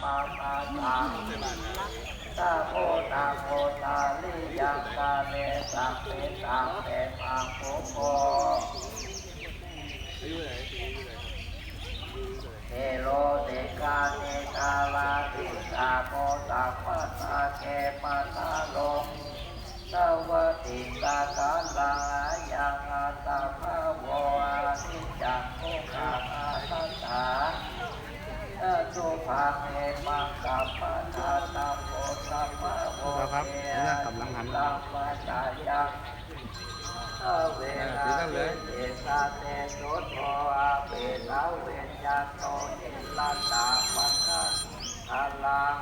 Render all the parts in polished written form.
มาตาสังตาโพตาลิยังกาเลสังเปตังเปมังโภโภเทโลเตกาเนกาลาติสาโมตังปัสสะเกปัสสะโลสวัสดิตากาลังอายังอาตาภะโวอาทิจังโมขาอาทัสสาสุภาเมมังกัปปะทานาโมสัมมาโมเนลัมมาจายังเวลาเตสาเตโสโทอาเปตาเวญญาโตนิลันตาปัสสะอาลัง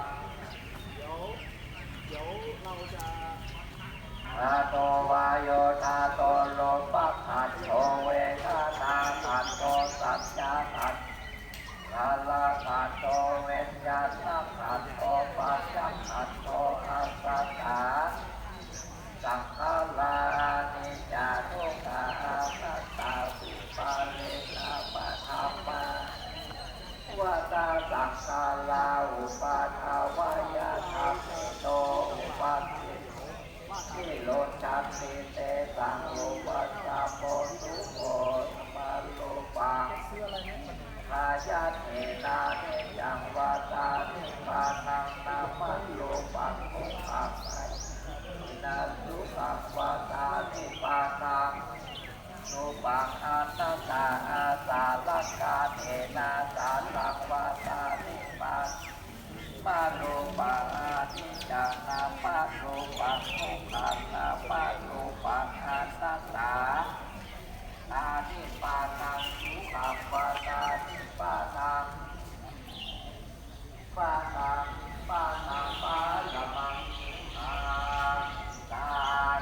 เดี๋ยวเราจะอาโตวายโยธาโตโลปัสสัตโตเวทนาสัตโตสัจจาสัตกาลาสัตโตเวญญาณสัตโตปัจจังสัตโตอาสัตถาสังขารานิจจาทุกขาสัตตาวิปาเรนะปะทัปปะวะตาสังขาราอุปาทาวายาทัพโตอุปัฏฐิทิโลจัตติเตสังโลปัสสะโพตุโภมาโลปังขายาเทนาเนยังวาตานิปานังนามันโลปังโมขังนาสุขังวาตานิปานังโนปังอาตตาอาสาลักกาเทนาสาสังวาตานิปาปาโลปังอาทิจานาปาโลปังโมขังนาปาโลปังอาตตาอานิปานังสุขังวาตานิปานังปานังปานังปาละมังตา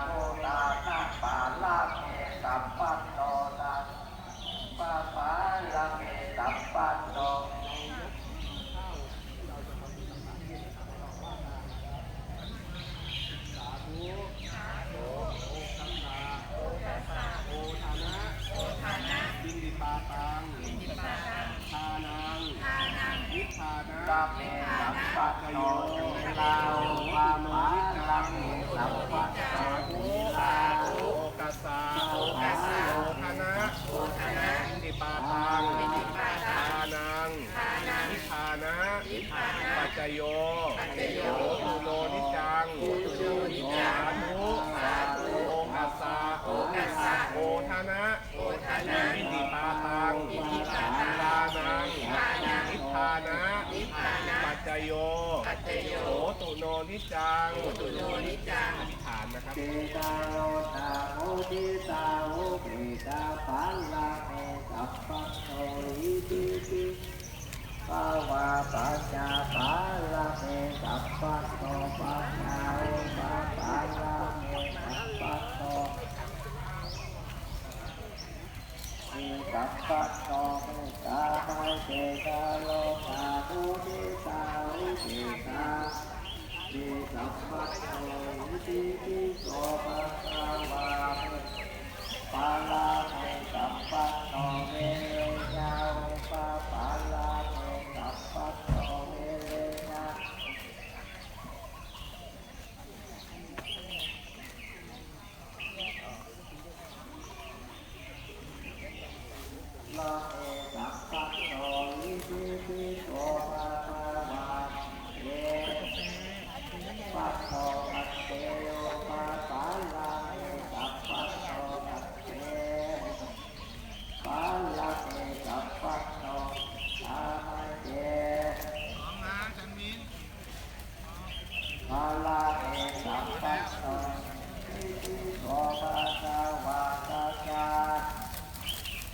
โนตานาปาลาเมสัมปันโนนาปาปาลาเมสัมปันโนบินดิปาตังทานังวิธานะสัมปัตโยลาภามาลังสัมปัตโยลาโอกัสสะโอทานะบินดิปาตังทานังวิธานะปัจจโยตุโนนิจังสาธุโอกัสสะโอทานะบินดิปาตังลานังนิพพานะปัจจโยโหตุโนนิจังอธิษฐานนะครับเจตาโรตาโมทิตาโอปิตาปัลลาเมสัพพะโตอิติปิภาวะปัจจาปัลลาเมสัพพะโตปัจจาโอปะปัลลาเมสัพพะโตสัพพะโตเมตตาไมเจตาโลตาภูติตาอุปิตาจิสัพพะโตอิติปิโสภะคะวะปาลาเมสัพพะโตเวญาอุปปาลาเมสัพพะโตเวญาลาเอสัพพะโตอิติปิโสภะคะวะเยปัสโตปัสเตโยปะปาลาเมสัพพะโตปัสเตปาลาเมสัพพะโตอามาเจปาลาเมสัพพะโตอิติปิโสภะคะวะตัสสะ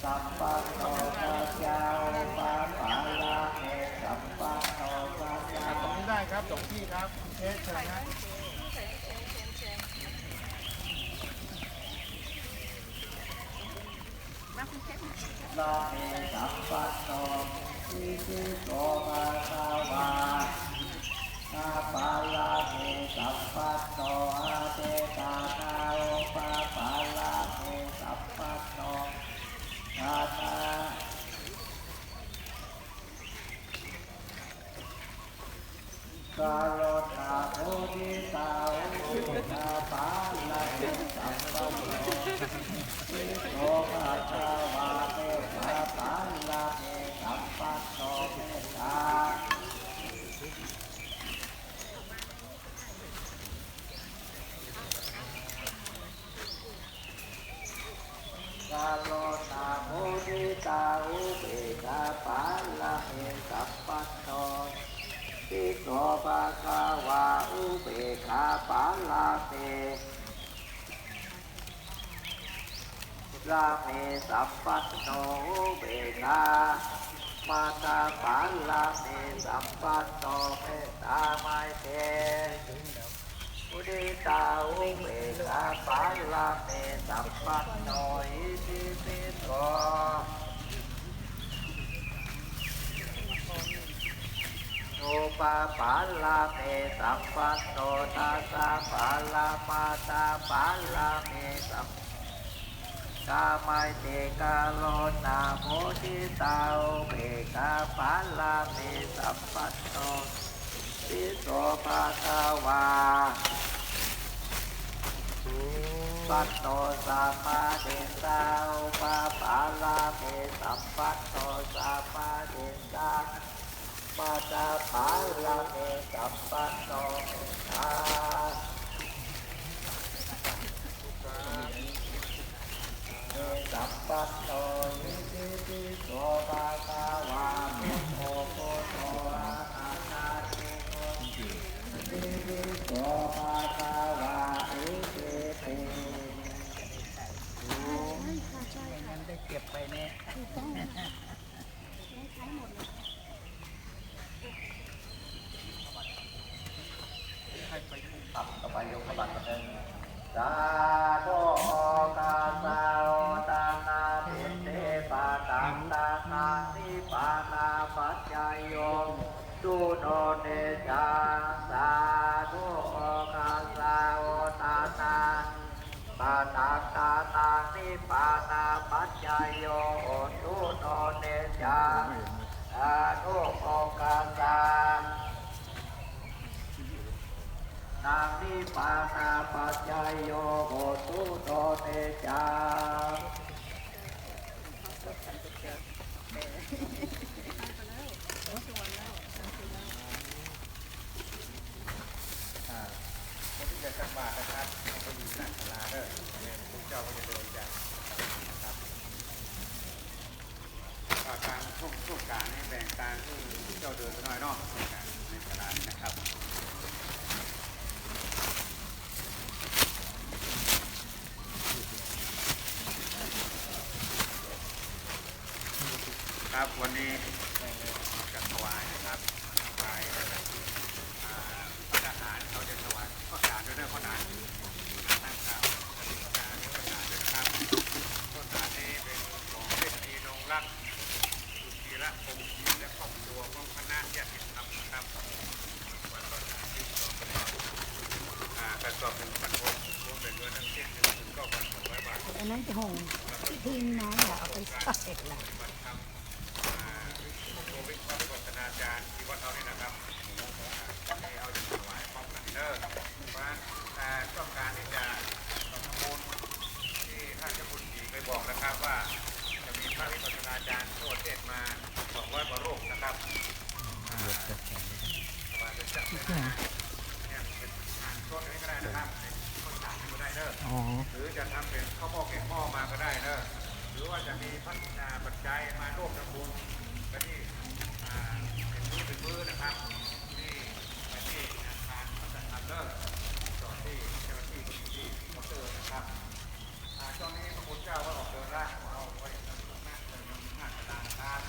สัพพะโตปัจจาโอปะปาลาเมสัพพะโตปัจจาตรงนี้ได้ครับ2ที่ครับเชิญนะลาเมสัพพะโตอิติปิโสภะคะวะสัพพะลาเมสัพพะโตอาเตตานาโอปะปาลาเมสัพพะโตอาตา กาโลตาโพธิตาอุตาปาลาเตสัมปันโนวิโสภะคะวะเตสะปาลาเตสัมปันโนเมตตากาโลตาโพธิตาอุเบกขาปาลาเตสัมปันโนวิโสภะคะวะอุเบกขาปาลาเตลาเมสัมปันโนอุเบกขามาตาปาลาเมสัมปันโนเมตตาไมเตอุดิตาอุเบกขาปาลาเมสัมปันโนอิติปิโสโอปาปาลาเมสัมปันโนทัสสะปาลามาตาปาลาเมสัมกาไมเตกาโลนาโมทิตาอุเบกขาปาลาเมสัมปันโนวิโสภะคะวะปัตโตสัมมาเดสาอุปาปาลาเมสัมปันโนสัมมาเดสามาตาปาลาเมสัมปันโนเมตตาสัมปันโนอิติปิโสภะคะวะพุทโธพุทโธอะระหะโตอิติปิโสภะคะวะอิติปิงั้นได้เก็บไปเนี่ยให้ไปตับต่อไปยกขบัตรกันสาธุกาสาวตานาทิเตปะตังตานานิปานาปัจจายโยตุโนเนจังสาธุกาสาวตานาปะตังตานานิปานาปัจจายโยตุโนเนจังสาธุกาสานางนิปานาปัจจายโยโหตุโตเตจาคนที่จะจับบาตรนะครับเอาไปอยู่หน้าศาลาเด้อเนี่ยพวกเจ้าก็จะเดินจากนะครับการช่วงการนี้แบ่งการที่เจ้าเดินหน่อยเนาะช่วงการในศาลานะครับครับวันนี้จะถวายนะครับถวายพระทหารเราจะถวายข้าวสารด้วยข้าวสารตั้งข้าวข้าวสารด้วยข้าวสารด้วยนะครับข้าวสารนี้เป็นของเทศนีนงรักสุธีระพงศ์และครอบครัวของคณะญาติธรรมนะครับวันข้าวสารที่กระสอบ1,000 รวมเป็นเงินทั้งสิ้น19,200 บาทอันนั้นจะหงทิ้งนะอย่าเอาไปใส่ละโควิดวิปัสสนาจารย์ที่วัดเรานี่นะครับให้เอาจะถวายพร้อมกันเด้อว่าต้องการที่จะทำบุญที่ท่านเจ้าคุณศรีเคยบอกนะครับว่าจะมีพระวิปัสสนาจารย์ทั่วประเทศมา200 กว่ารูปนะครับว่าจะจัดเป็นเนี่ยเป็นงานโซนนี้ก็ได้นะครับเป็นคนต่างก็ได้เด้อหรือจะทำเป็นข้าวหม้อแกงหม้อมาก็ได้เด้อหรือว่าจะมีพัฒนาปัจจัยมาร่วมทำบุญก็ที่เป็นมือนะครับที่ไปที่อาคารพัฒนาเลิศต่อที่เจ้าหน้าที่ที่มอเตอร์นะครับช่วงนี้พระพุทธเจ้าก็ออกเดินร่างเอาไว้ทำหน้าเดินหน้ากระดานนะครับ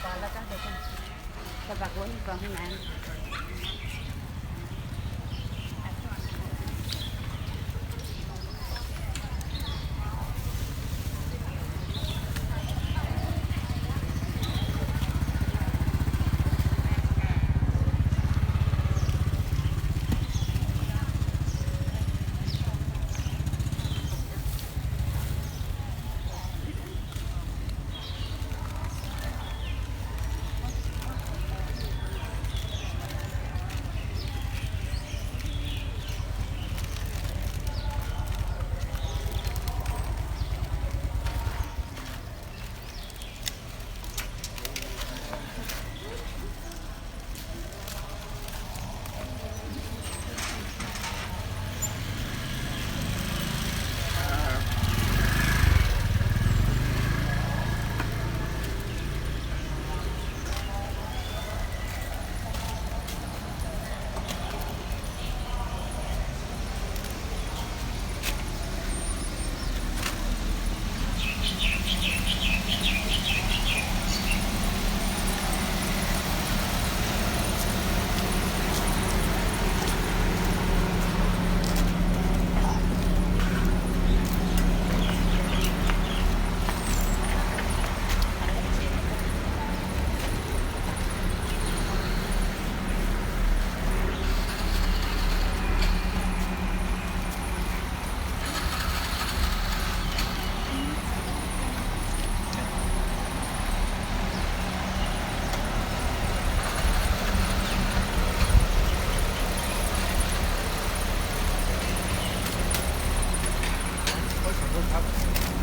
ก่อนแล้วก็เดี๋ยวจะบักวนก่อนให้น้ำ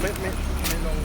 ไม่ลง